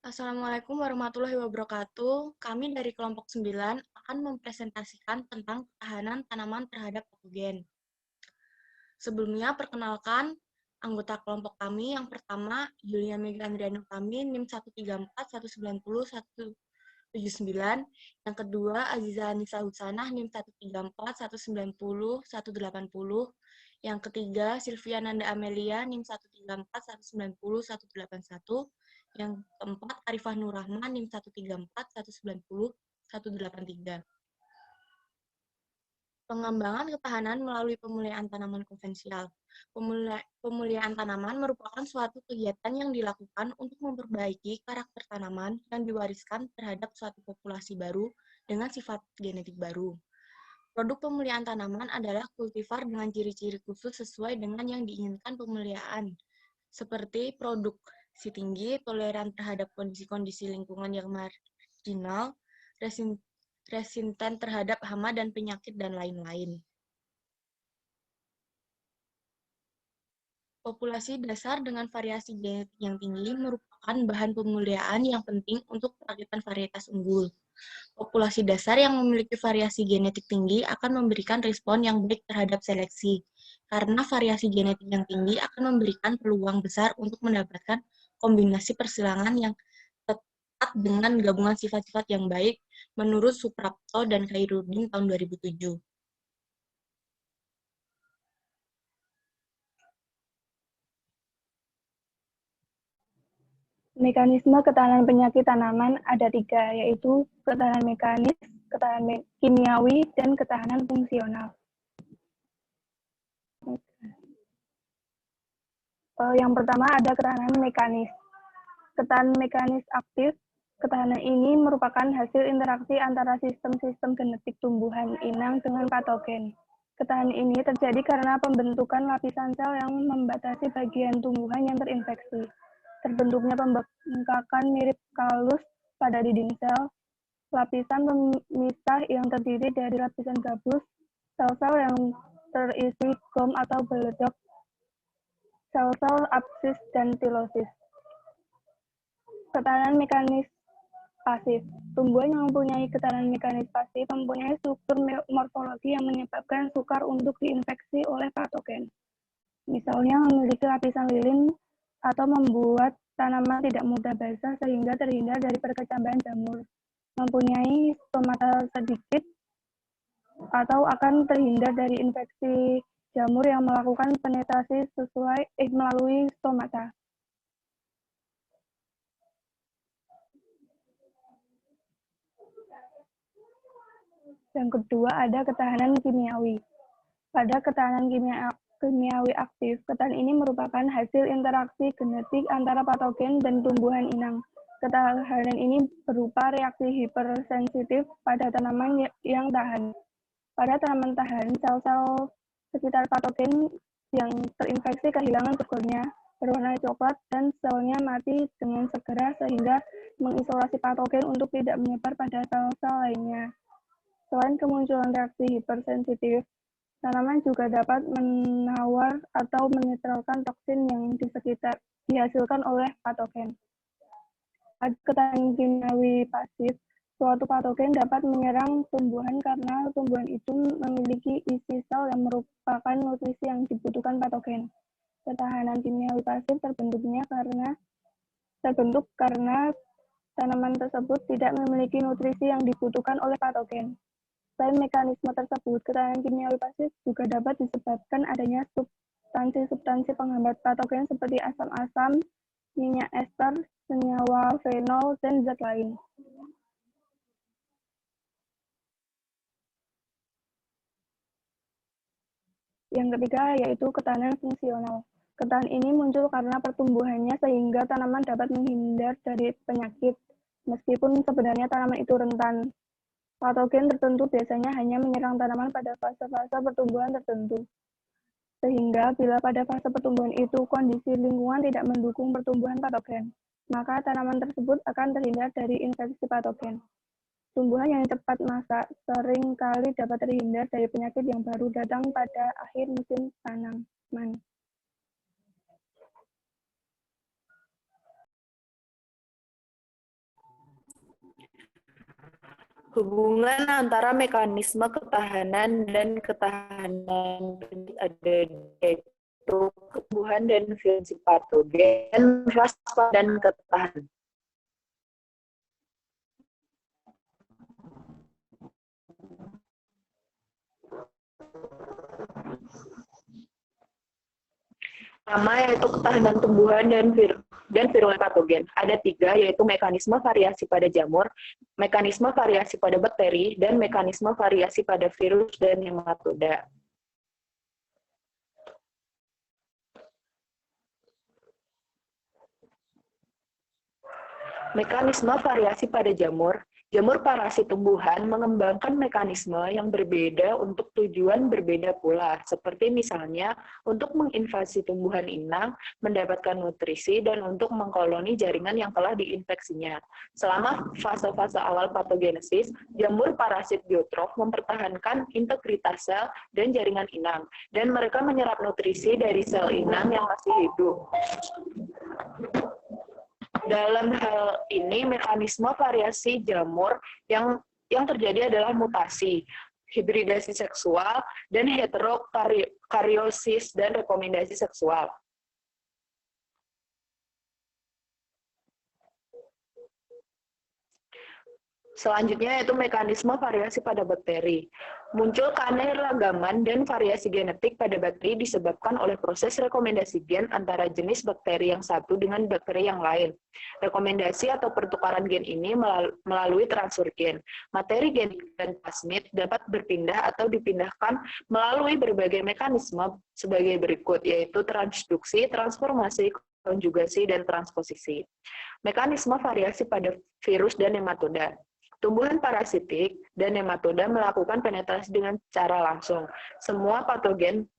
Assalamualaikum warahmatullahi wabarakatuh. Kami dari kelompok 9 akan mempresentasikan tentang ketahanan tanaman terhadap patogen. Sebelumnya, perkenalkan anggota kelompok kami. Yang pertama, Yulia Mega Andriano kami, NIM 134-190-179. Yang kedua, Aziza Anissa Hussanah, NIM 134-190-180. Yang ketiga, Sylvia Nanda Amelia, NIM 134-190-181. Yang keempat, Arifah Nur Rahman, NIM 134-190-183. Pengembangan ketahanan melalui pemuliaan tanaman konvensional. Pemuliaan tanaman merupakan suatu kegiatan yang dilakukan untuk memperbaiki karakter tanaman yang diwariskan terhadap suatu populasi baru dengan sifat genetik baru. Produk pemuliaan tanaman adalah kultivar dengan ciri-ciri khusus sesuai dengan yang diinginkan pemuliaan, seperti produksi tinggi, toleran terhadap kondisi-kondisi lingkungan yang marginal, resisten terhadap hama dan penyakit, dan lain-lain. Populasi dasar dengan variasi genetik yang tinggi merupakan bahan pemuliaan yang penting untuk perakitan varietas unggul. Populasi dasar yang memiliki variasi genetik tinggi akan memberikan respon yang baik terhadap seleksi, karena variasi genetik yang tinggi akan memberikan peluang besar untuk mendapatkan kombinasi persilangan yang tepat dengan gabungan sifat-sifat yang baik, menurut Suprapto dan Khairuddin tahun 2007. Mekanisme ketahanan penyakit tanaman ada 3, yaitu ketahanan mekanis, ketahanan kimiawi, dan ketahanan fungsional. Yang pertama ada ketahanan mekanis. Ketahanan mekanis aktif. Ketahanan ini merupakan hasil interaksi antara sistem-sistem genetik tumbuhan inang dengan patogen. Ketahanan ini terjadi karena pembentukan lapisan sel yang membatasi bagian tumbuhan yang terinfeksi. Terbentuknya pembengkakan mirip kalus pada dinding sel, lapisan pemisah yang terdiri dari lapisan gabus, sel-sel yang terisi gom atau beledok, sel-sel absis, dan tilosis. Ketahanan mekanis pasif. Tumbuhan yang mempunyai ketahanan mekanis pasif mempunyai struktur morfologi yang menyebabkan sukar untuk diinfeksi oleh patogen. Misalnya memiliki lapisan lilin atau membuat tanaman tidak mudah basah sehingga terhindar dari perkecambahan jamur. Mempunyai stomata sedikit atau akan terhindar dari infeksi jamur yang melakukan penetrasi melalui stomata. Yang kedua ada ketahanan kimiawi. Pada ketahanan kimiawi aktif, ketahanan ini merupakan hasil interaksi genetik antara patogen dan tumbuhan inang. Ketahanan ini berupa reaksi hipersensitif pada tanaman yang tahan. Pada tanaman tahan, sel-sel sekitar patogen yang terinfeksi kehilangan strukturnya, berwarna coklat, dan selnya mati dengan segera sehingga mengisolasi patogen untuk tidak menyebar pada sel-sel lainnya. Selain kemunculan reaksi hipersensitif, tanaman juga dapat menawar atau menetralkan toksin yang dihasilkan oleh patogen. Pada ketahanan kimiawi pasif, suatu patogen dapat menyerang tumbuhan karena tumbuhan itu memiliki isi sel yang merupakan nutrisi yang dibutuhkan patogen. Ketahanan kimiawi pasif terbentuk karena tanaman tersebut tidak memiliki nutrisi yang dibutuhkan oleh patogen. Selain mekanisme tersebut, ketahanan kimiawi pasif juga dapat disebabkan adanya substansi-substansi penghambat patogen seperti asam-asam, minyak ester, senyawa fenol, dan zat lain. Yang ketiga yaitu ketahanan fungsional. Ketahanan ini muncul karena pertumbuhannya sehingga tanaman dapat menghindar dari penyakit, meskipun sebenarnya tanaman itu rentan. Patogen tertentu biasanya hanya menyerang tanaman pada fase-fase pertumbuhan tertentu. Sehingga bila pada fase pertumbuhan itu kondisi lingkungan tidak mendukung pertumbuhan patogen, maka tanaman tersebut akan terhindar dari infeksi patogen. Tumbuhan yang cepat masak sering kali dapat terhindar dari penyakit yang baru datang pada akhir musim tanaman. Hubungan antara mekanisme ketahanan dan ketahanan ada yaitu ketumbuhan dan virus patogen, respon dan ketahanan. Pertama yaitu ketahanan tumbuhan dan virulen patogen. Ada 3, yaitu mekanisme variasi pada jamur, mekanisme variasi pada bakteri, dan mekanisme variasi pada virus dan nematoda. Mekanisme variasi pada jamur. Jamur parasit tumbuhan mengembangkan mekanisme yang berbeda untuk tujuan berbeda pula, seperti misalnya untuk menginvasi tumbuhan inang, mendapatkan nutrisi, dan untuk mengkoloni jaringan yang telah diinfeksinya. Selama fase-fase awal patogenesis, jamur parasit biotrof mempertahankan integritas sel dan jaringan inang, dan mereka menyerap nutrisi dari sel inang yang masih hidup. Dalam hal ini, mekanisme variasi jamur yang terjadi adalah mutasi, hibridasi seksual, dan heterokariosis dan rekomendasi seksual. Selanjutnya yaitu mekanisme variasi pada bakteri. Muncul keanekaragaman dan variasi genetik pada bakteri disebabkan oleh proses rekomendasi gen antara jenis bakteri yang satu dengan bakteri yang lain. Rekomendasi atau pertukaran gen ini melalui transfer gen. Materi genik dan plasmid dapat berpindah atau dipindahkan melalui berbagai mekanisme sebagai berikut, yaitu transduksi, transformasi, konjugasi, dan transposisi. Mekanisme variasi pada virus dan nematoda. Tumbuhan parasitik dan nematoda melakukan penetrasi dengan cara langsung. Semua patogen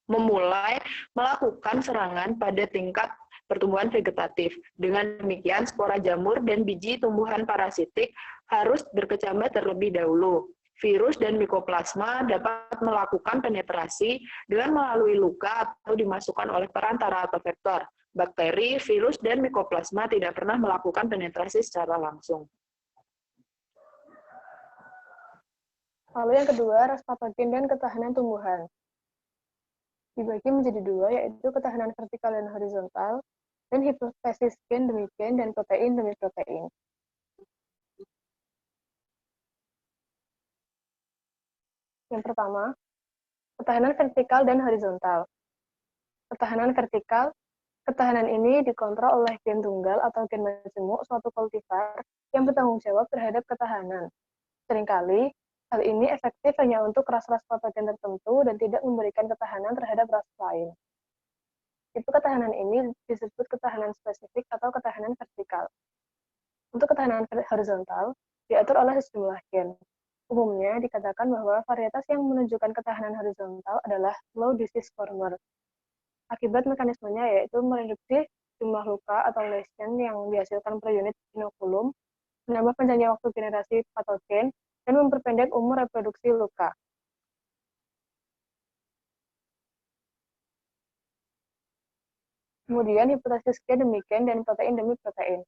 memulai melakukan serangan pada tingkat pertumbuhan vegetatif. Dengan demikian, spora jamur dan biji tumbuhan parasitik harus berkecambah terlebih dahulu. Virus dan mikoplasma dapat melakukan penetrasi dengan melalui luka atau dimasukkan oleh perantara atau vektor. Bakteri, virus, dan mikoplasma tidak pernah melakukan penetrasi secara langsung. Lalu yang kedua, ras patogen dan ketahanan tumbuhan. Dibagi menjadi 2, yaitu ketahanan vertikal dan horizontal, dan hipotesis gen demi gen, dan protein demi protein. Yang pertama, ketahanan vertikal dan horizontal. Ketahanan vertikal, ketahanan ini dikontrol oleh gen tunggal atau gen majemuk suatu kultivar yang bertanggung jawab terhadap ketahanan. Seringkali, hal ini efektif hanya untuk ras-ras patogen tertentu dan tidak memberikan ketahanan terhadap ras lain. Tipe ketahanan ini disebut ketahanan spesifik atau ketahanan vertikal. Untuk ketahanan horizontal, diatur oleh sejumlah gen. Umumnya dikatakan bahwa varietas yang menunjukkan ketahanan horizontal adalah low disease former. Akibat mekanismenya yaitu mereduksi jumlah luka atau lesion yang dihasilkan per unit inokulum, menambah panjangnya waktu generasi patogen, dan memperpendek umur reproduksi luka. Kemudian hipotesis gen demi gen dan protein demi protein.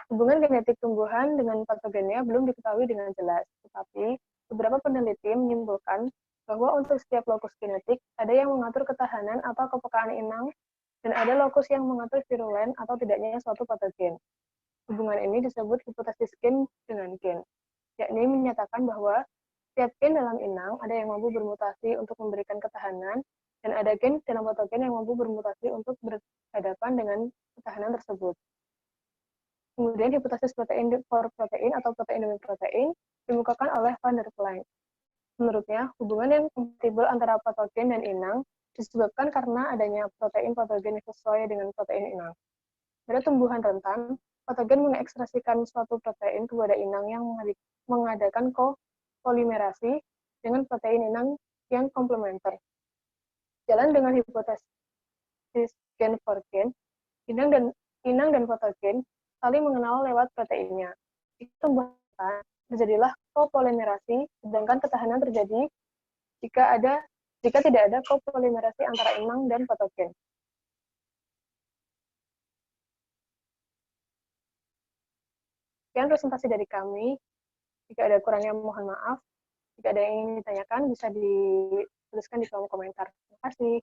Hubungan genetik tumbuhan dengan patogennya belum diketahui dengan jelas, tetapi beberapa peneliti menyimpulkan bahwa untuk setiap lokus genetik ada yang mengatur ketahanan atau kepekaan inang, dan ada lokus yang mengatur virulen atau tidaknya suatu patogen. Hubungan ini disebut hipotesis gen dengan gen, yakni menyatakan bahwa setiap gen dalam inang ada yang mampu bermutasi untuk memberikan ketahanan, dan ada gen dalam patogen yang mampu bermutasi untuk berhadapan dengan ketahanan tersebut. Kemudian hipotesis protein for protein atau protein demi protein dimukakan oleh Van der Plant. Menurutnya, hubungan yang kompatibel antara patogen dan inang disebabkan karena adanya protein patogen sesuai dengan protein inang. Pada tumbuhan rentan, patogen mengekspresikan suatu protein kepada inang yang mengadakan kopolimerasi dengan protein inang yang komplementer. Jalan dengan hipotesis gen for gen, inang dan patogen saling mengenal lewat proteinnya. Jika tumbuhan terjadilah kopolimerasi, sedangkan ketahanan terjadi jika tidak ada kopolimerasi antara inang dan patogen. Sekian presentasi dari kami. Jika ada kurangnya mohon maaf. Jika ada yang ingin ditanyakan bisa dituliskan di kolom komentar. Terima kasih.